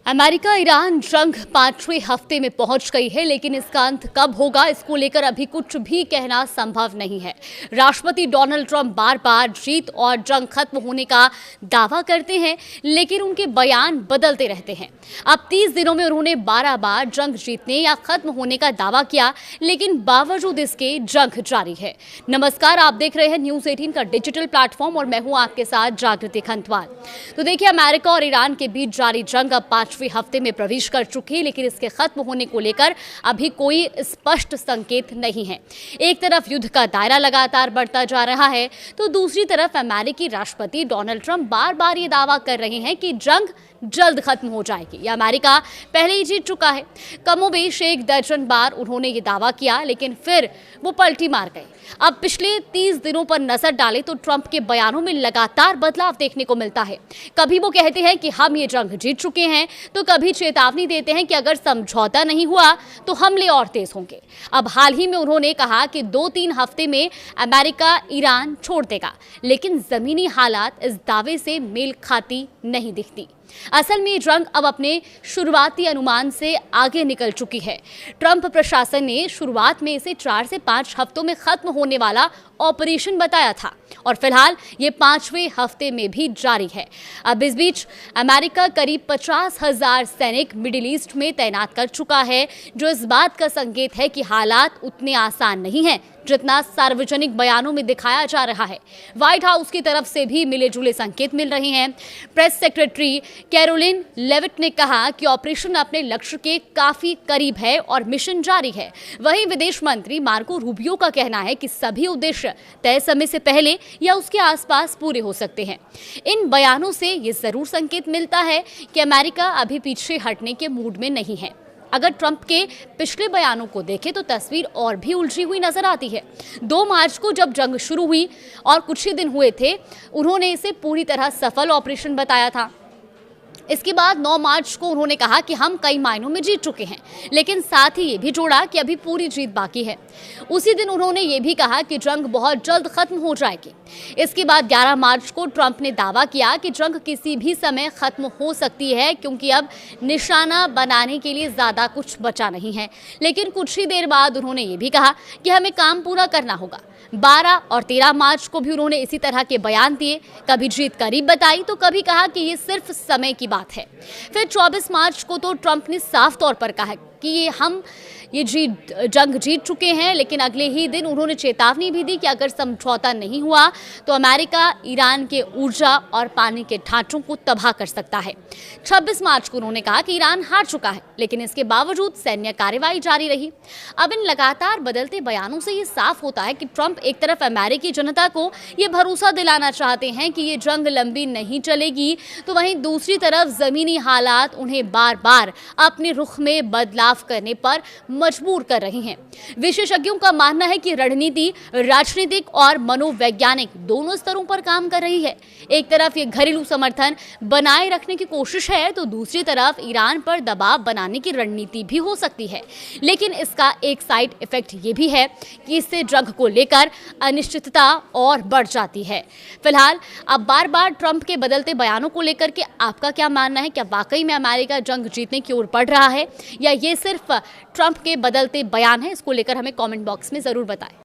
America Iran जंग 5वें हफ्ते में पहुंच गई है, लेकिन इसका अंत कब होगा इसको लेकर अभी कुछ भी कहना संभव नहीं है। राष्ट्रपति डोनाल्ड ट्रंप बार बार जीत और जंग खत्म होने का दावा करते हैं, लेकिन उनके बयान बदलते रहते हैं। अब 30 दिनों में उन्होंने 12 बार जंग जीतने या खत्म होने का दावा किया, लेकिन बावजूद इसके जंग जारी है। नमस्कार, आप देख रहे हैं न्यूज 18 का डिजिटल प्लेटफॉर्म और मैं हूं आपके साथ जागृति खंतवाल। तो देखिए, अमेरिका और ईरान के बीच जारी जंग अब 5वें हफ्ते में प्रवेश कर चुकी है, लेकिन इसके खत्म होने को लेकर अभी कोई स्पष्ट संकेत नहीं है। एक तरफ युद्ध का दायरा लगातार बढ़ता जा रहा है, तो दूसरी तरफ अमेरिकी राष्ट्रपति डोनाल्ड ट्रंप बार बार ये दावा कर रहे हैं कि जंग जल्द खत्म हो जाएगी। यह अमेरिका पहले ही जीत चुका है। कमोबेश एक दर्जन बार उन्होंने ये दावा किया, लेकिन फिर वो पलटी मार गए। अब पिछले 30 दिनों पर नजर डालें तो ट्रंप के बयानों में लगातार बदलाव देखने को मिलता है। कभी वो कहते हैं कि हम ये जंग जीत चुके हैं, तो कभी चेतावनी देते हैं कि अगर समझौता नहीं हुआ तो हमले और तेज होंगे। अब हाल ही में उन्होंने कहा कि 2-3 हफ्ते में अमेरिका ईरान छोड़ देगा, लेकिन जमीनी हालात इस दावे से मेल खाती नहीं दिखती। असल में जंग अब अपने शुरुआती अनुमान से आगे निकल चुकी है। ट्रंप प्रशासन ने शुरुआत में इसे 4 से 5 हफ्तों में खत्म होने वाला ऑपरेशन बताया था और फिलहाल ये 5वें हफ्ते में भी जारी है। अब इस बीच अमेरिका करीब 50,000 सैनिक मिडिल ईस्ट में तैनात कर चुका है, जो इस बात का संकेत है कि हालात उतने आसान नहीं हैं जितना सार्वजनिक बयानों में दिखाया जा रहा है। व्हाइट हाउस की तरफ से भी मिले जुले संकेत मिल रहे हैं। प्रेस सेक्रेटरी कैरोलिन लेविट ने कहा कि ऑपरेशन अपने लक्ष्य के काफी करीब है और मिशन जारी है। वहीं विदेश मंत्री मार्को रूबियो का कहना है कि सभी उद्देश्य तय समय से पहले या उसके आसपास पूरे हो सकते हैं। इन बयानों से ये जरूर संकेत मिलता है कि अमेरिका अभी पीछे हटने के मूड में नहीं है। अगर ट्रंप के पिछले बयानों को देखें तो तस्वीर और भी उलझी हुई नजर आती है। 2 मार्च को जब जंग शुरू हुई और कुछ ही दिन हुए थे, उन्होंने इसे पूरी तरह सफल ऑपरेशन बताया था। इसके बाद 9 मार्च को उन्होंने कहा कि हम कई मायनों में जीत चुके हैं, लेकिन साथ ही ये भी जोड़ा कि अभी पूरी जीत बाकी है। उसी दिन उन्होंने ये भी कहा कि जंग बहुत जल्द खत्म हो जाएगी। इसके बाद 11 मार्च को ट्रंप ने दावा किया कि जंग किसी भी समय खत्म हो सकती है, क्योंकि अब निशाना बनाने के लिए ज्यादा कुछ बचा नहीं है। लेकिन कुछ ही देर बाद उन्होंने ये भी कहा कि हमें काम पूरा करना होगा। 12 और 13 मार्च को भी उन्होंने इसी तरह के बयान दिए। कभी जीत करीब बताई तो कभी कहा कि ये सिर्फ समय की बात है। फिर 24 मार्च को तो ट्रंप ने साफ तौर पर कहा कि हम जंग जीत चुके हैं, लेकिन अगले ही दिन उन्होंने चेतावनी भी दी कि अगर समझौता नहीं हुआ तो अमेरिका ईरान के ऊर्जा और पानी के ढांचों को तबाह कर सकता है। 26 मार्च को उन्होंने कहा कि ईरान हार चुका है, लेकिन इसके बावजूद सैन्य कार्रवाई जारी रही। अब इन लगातार बदलते बयानों से ये साफ होता है कि ट्रंप एक तरफ अमेरिकी जनता को ये भरोसा दिलाना चाहते हैं कि ये जंग लंबी नहीं चलेगी, तो वहीं दूसरी तरफ जमीनी हालात उन्हें बार बार अपने रुख में बदलाव करने पर मजबूर कर रही हैं। विशेषज्ञों का मानना है कि रणनीति राजनीतिक और मनोवैज्ञानिक दोनों स्तरों पर काम कर रही है। एक तरफ ये घरेलू समर्थन बनाए रखने की कोशिश है, तो दूसरी तरफ ईरान पर दबाव बनाने की रणनीति भी हो सकती है। लेकिन इसका एक साइड इफेक्ट ये भी है कि इससे जंग को लेकर अनिश्चितता और बढ़ जाती है। फिलहाल अब बार बार ट्रंप के बदलते बयानों को लेकर के आपका क्या मानना है? क्या वाकई में अमेरिका जंग जीतने की ओर बढ़ रहा है, या ये सिर्फ ट्रंप के बदलते बयान है? इसको लेकर हमें कमेंट बॉक्स में जरूर बताएं।